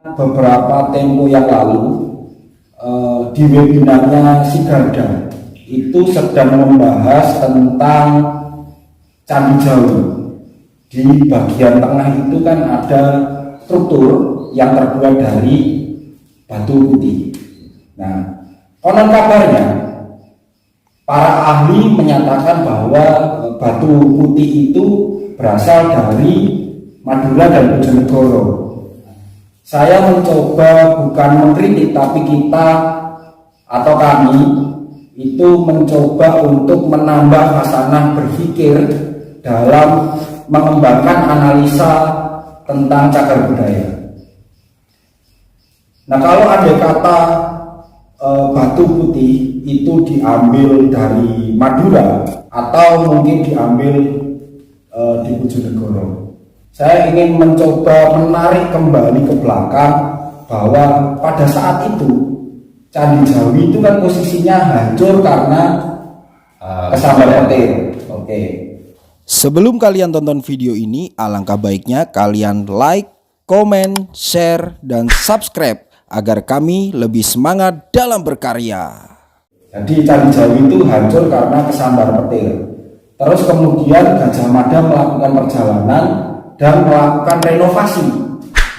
beberapa tempo yang lalu di webinarnya Sigarda itu sedang membahas tentang Candi Jawi. Di bagian tengah itu kan ada struktur yang terbuat dari batu putih. Nah, konon kabarnya para ahli menyatakan bahwa batu putih itu berasal dari Madura dan Bojonegoro. Saya mencoba bukan mengkritik, tapi kita atau kami itu mencoba untuk menambah khasanah berpikir dalam mengembangkan analisa tentang cagar budaya. Nah, kalau ada kata batu putih itu diambil dari Madura atau mungkin diambil di Bojonegoro, saya ingin mencoba menarik kembali ke belakang bahwa pada saat itu Candi Jawi itu kan posisinya hancur karena kesambar petir. Oke. Sebelum kalian tonton video ini, alangkah baiknya kalian like, komen, share, dan subscribe agar kami lebih semangat dalam berkarya. Jadi Candi Jawi itu hancur karena kesambar petir. Terus kemudian Gajah Mada melakukan perjalanan dan melakukan renovasi.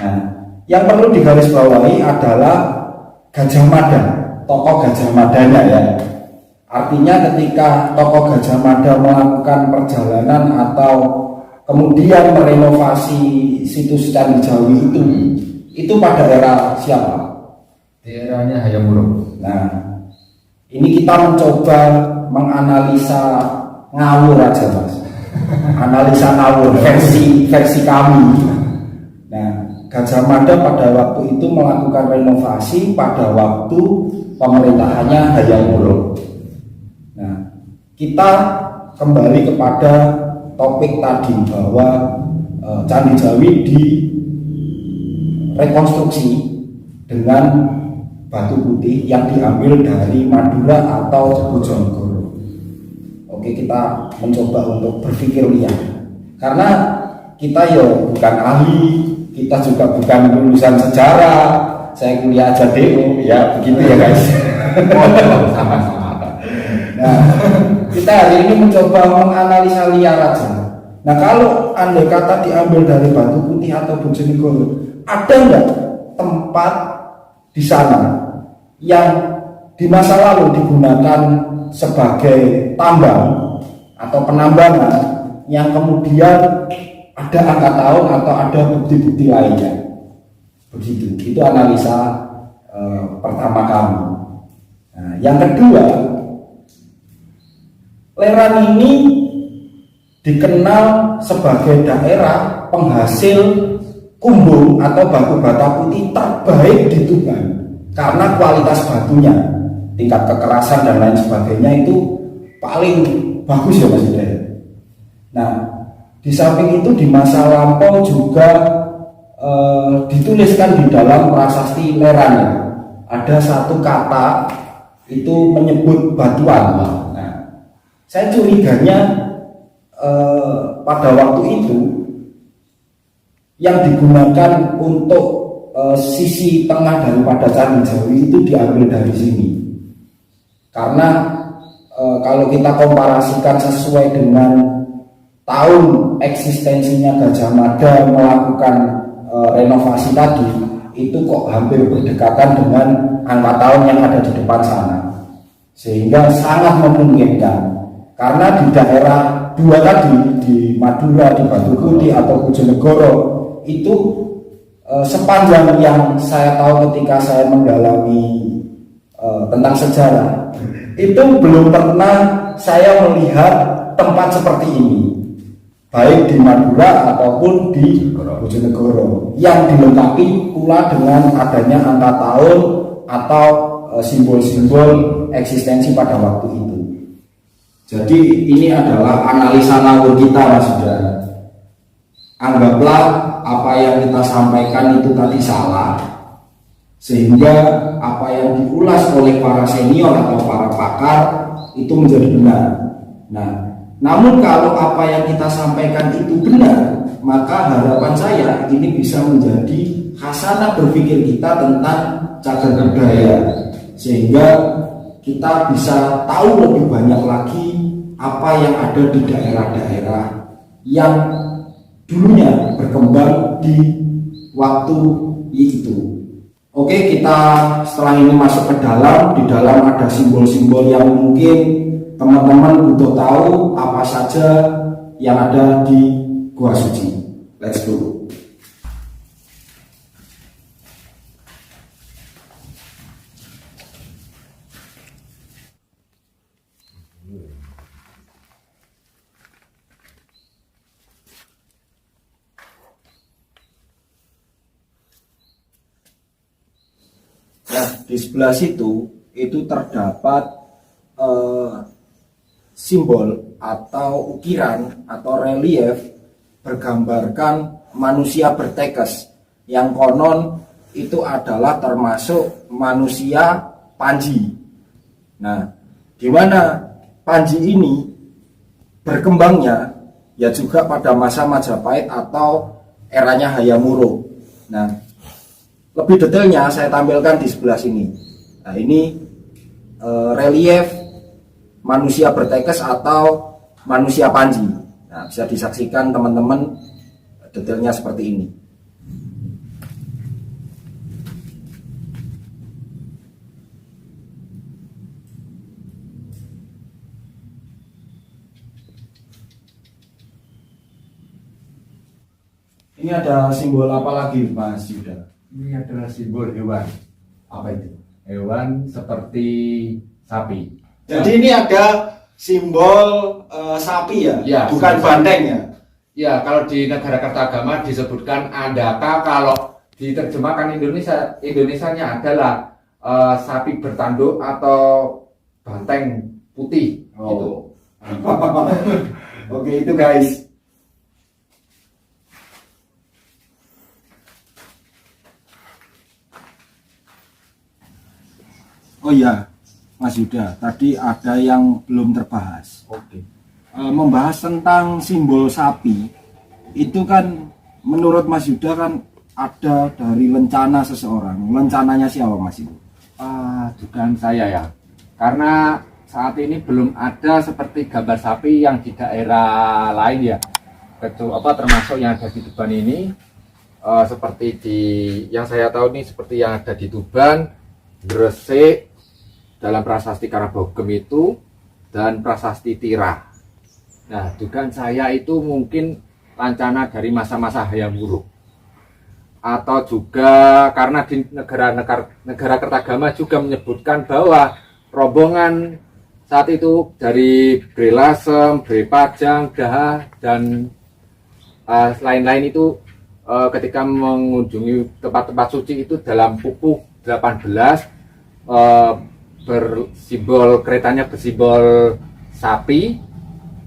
Nah, yang perlu digarisbawahi adalah Gajah Mada, tokoh Gajah Madanya ya. Artinya ketika tokoh Gajah Mada melakukan perjalanan atau kemudian merenovasi situs Candi Jawi itu pada era siapa? Di eranya Hayam Wuruk. Nah, ini kita mencoba menganalisa ngawur aja mas. Analisa ngawur versi kami. Nah, Gajah Mada pada waktu itu melakukan renovasi pada waktu pemerintahannya Hayam Wuruk. Nah, kita kembali kepada topik tadi bahwa Candi Jawi direkonstruksi dengan batu putih yang diambil dari Madura atau Bojonegoro. Oke, kita mencoba untuk berpikir lihat karena kita bukan ahli, kita juga bukan lulusan sejarah. Saya kuliah aja DO ya, begitu ya guys. Nah, kita hari ini mencoba menganalisa liar aja. Nah, kalau andai kata diambil dari batu putih atau Bojonegoro, ada nggak tempat di sana yang di masa lalu digunakan sebagai tambang atau penambangan yang kemudian ada angka tahun atau ada bukti-bukti lainnya? Begitu, itu analisa pertama kami. Nah, yang kedua, Leran ini dikenal sebagai daerah penghasil kumbung atau batu bata putih terbaik di Tuban karena kualitas batunya, tingkat kekerasan dan lain sebagainya itu paling bagus ya Mas Indra. Nah, di samping itu di masa lampau juga dituliskan di dalam prasasti Leran ya, ada satu kata itu menyebut batuan. Nah, saya curiganya pada waktu itu yang digunakan untuk sisi tengah daripada Candi Jawi itu diambil dari sini. Karena kalau kita komparasikan sesuai dengan tahun eksistensinya Gajah Mada melakukan renovasi tadi, itu kok hampir berdekatan dengan angka tahun yang ada di depan sana, sehingga sangat memungkinkan. Karena di daerah dua tadi, di Madura, di Batu Putih atau Bojonegoro, itu sepanjang yang saya tahu ketika saya mendalami tentang sejarah, itu belum pernah saya melihat tempat seperti ini, baik di Madura ataupun di Bojonegoro, yang dilengkapi pula dengan adanya angka tahun atau simbol-simbol eksistensi pada waktu itu. Jadi ini adalah analisa ngawur kita Mas Saudara. Anggaplah apa yang kita sampaikan itu tadi salah, sehingga apa yang diulas oleh para senior atau para pakar itu menjadi benar. Nah, namun kalau apa yang kita sampaikan itu benar, maka harapan saya ini bisa menjadi khasanah berpikir kita tentang cagar budaya, sehingga kita bisa tahu lebih banyak lagi apa yang ada di daerah-daerah yang dulunya berkembang di waktu itu. Oke, kita setelah ini masuk ke dalam. Di dalam ada simbol-simbol yang mungkin teman-teman butuh tahu apa saja yang ada di Gua Suci. Let's go. Nah, di sebelah situ itu terdapat simbol atau ukiran atau relief bergambarkan manusia bertekes yang konon itu adalah termasuk manusia Panji. Nah, di mana Panji ini berkembangnya ya juga pada masa Majapahit atau eranya Hayam Wuruk. Nah, lebih detailnya saya tampilkan di sebelah sini. Nah, ini relief manusia bertekes atau manusia Panji. Nah, bisa disaksikan teman-teman detailnya seperti ini. Ini ada simbol apa lagi, Mas Yuda? Ini adalah simbol hewan. Apa itu? Hewan seperti sapi. Jadi ini ada simbol sapi ya, Ya, bukan banteng ya. Ya, kalau di negara Kertagama disebutkan andaka, kalau diterjemahkan Indonesianya adalah sapi bertanduk atau banteng putih. Gitu. Oke, itu guys. Oh iya, Mas Yuda, tadi ada yang belum terbahas. Oke. Membahas tentang simbol sapi, itu kan menurut Mas Yuda kan ada dari lencana seseorang. Lencananya siapa, Mas Yuda? Dugaan saya ya, karena saat ini belum ada seperti gambar sapi yang di daerah lain ya, termasuk yang ada di Tuban ini, seperti yang saya tahu nih seperti yang ada di Tuban, Gresik, dalam prasasti Karabogem itu, dan prasasti Tirah. Nah, dugaan saya itu mungkin lancana dari masa-masa Hayam Wuruk, atau juga karena di negara Kertagama juga menyebutkan bahwa rombongan saat itu dari Bre Lasem, Bre Pajang, Daha, dan lain-lain itu ketika mengunjungi tempat-tempat suci itu dalam Pupuh 18 bersimbol keretanya bersimbol sapi,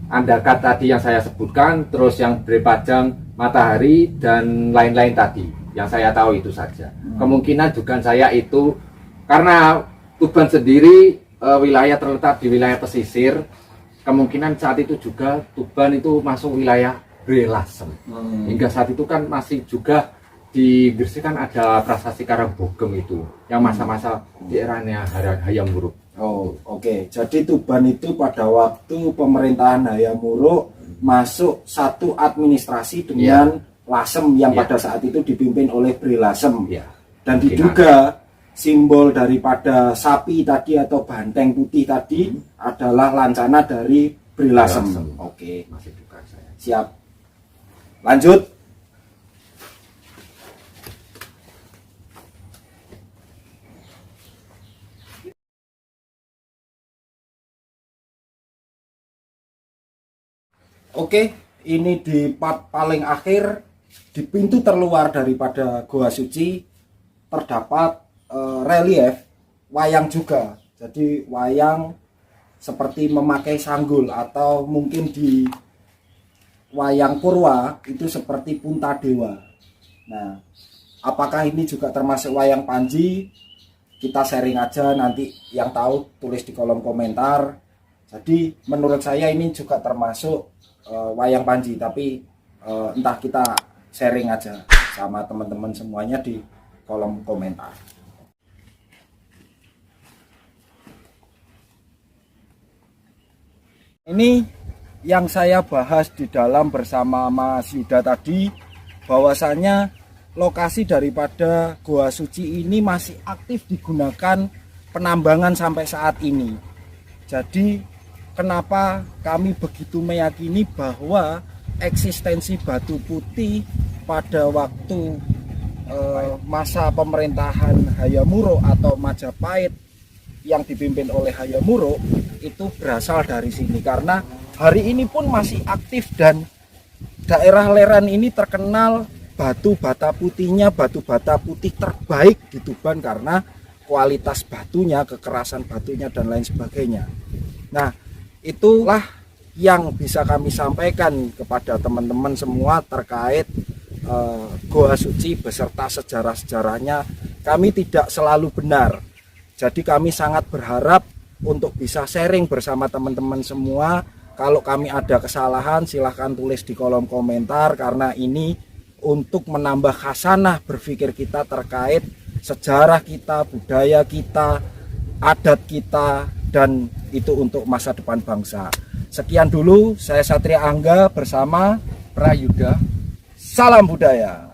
andaka tadi yang saya sebutkan, terus yang berpajang matahari dan lain-lain tadi yang saya tahu itu saja. Kemungkinan dugaan saya itu karena Tuban sendiri wilayah terletak di wilayah pesisir, kemungkinan saat itu juga Tuban itu masuk wilayah Bre Lasem. Hingga saat itu kan masih juga di Gresik kan ada prasasti Karabogem itu yang masa-masa di eranya Hayam Wuruk. Oh, oke. Jadi Tuban itu pada waktu pemerintahan Hayam Wuruk masuk satu administrasi dengan Lasem yang pada saat itu dipimpin oleh Bre Lasem. Dan diduga simbol daripada sapi tadi atau banteng putih tadi adalah lancana dari Bre Lasem. Oke, masih dugaan saya. Siap. Lanjut. Oke, ini di part paling akhir, di pintu terluar daripada Goa Suci terdapat relief wayang juga. Jadi wayang seperti memakai sanggul, atau mungkin di wayang Purwa itu seperti Puntadewa. Nah, apakah ini juga termasuk wayang Panji? Kita sharing aja, nanti yang tahu tulis di kolom komentar. Jadi menurut saya ini juga termasuk wayang Panji, tapi entah kita sharing aja sama teman-teman semuanya di kolom komentar. Ini yang saya bahas di dalam bersama Mas Yuda tadi, bahwasanya lokasi daripada Goa Suci ini masih aktif digunakan penambangan sampai saat ini. Jadi kenapa kami begitu meyakini bahwa eksistensi batu putih pada waktu masa pemerintahan Hayamuruk atau Majapahit yang dipimpin oleh Hayamuruk itu berasal dari sini, karena hari ini pun masih aktif dan daerah Leran ini terkenal batu bata putihnya, batu bata putih terbaik di Tuban karena kualitas batunya, kekerasan batunya dan lain sebagainya. Nah, itulah yang bisa kami sampaikan kepada teman-teman semua terkait Goa Suci beserta sejarah-sejarahnya. Kami tidak selalu benar, jadi kami sangat berharap untuk bisa sharing bersama teman-teman semua. Kalau kami ada kesalahan silahkan tulis di kolom komentar, karena ini untuk menambah khasanah berpikir kita terkait sejarah kita, budaya kita, adat kita, dan itu untuk masa depan bangsa. Sekian dulu, saya Satria Angga bersama Prayuda. Salam Budaya.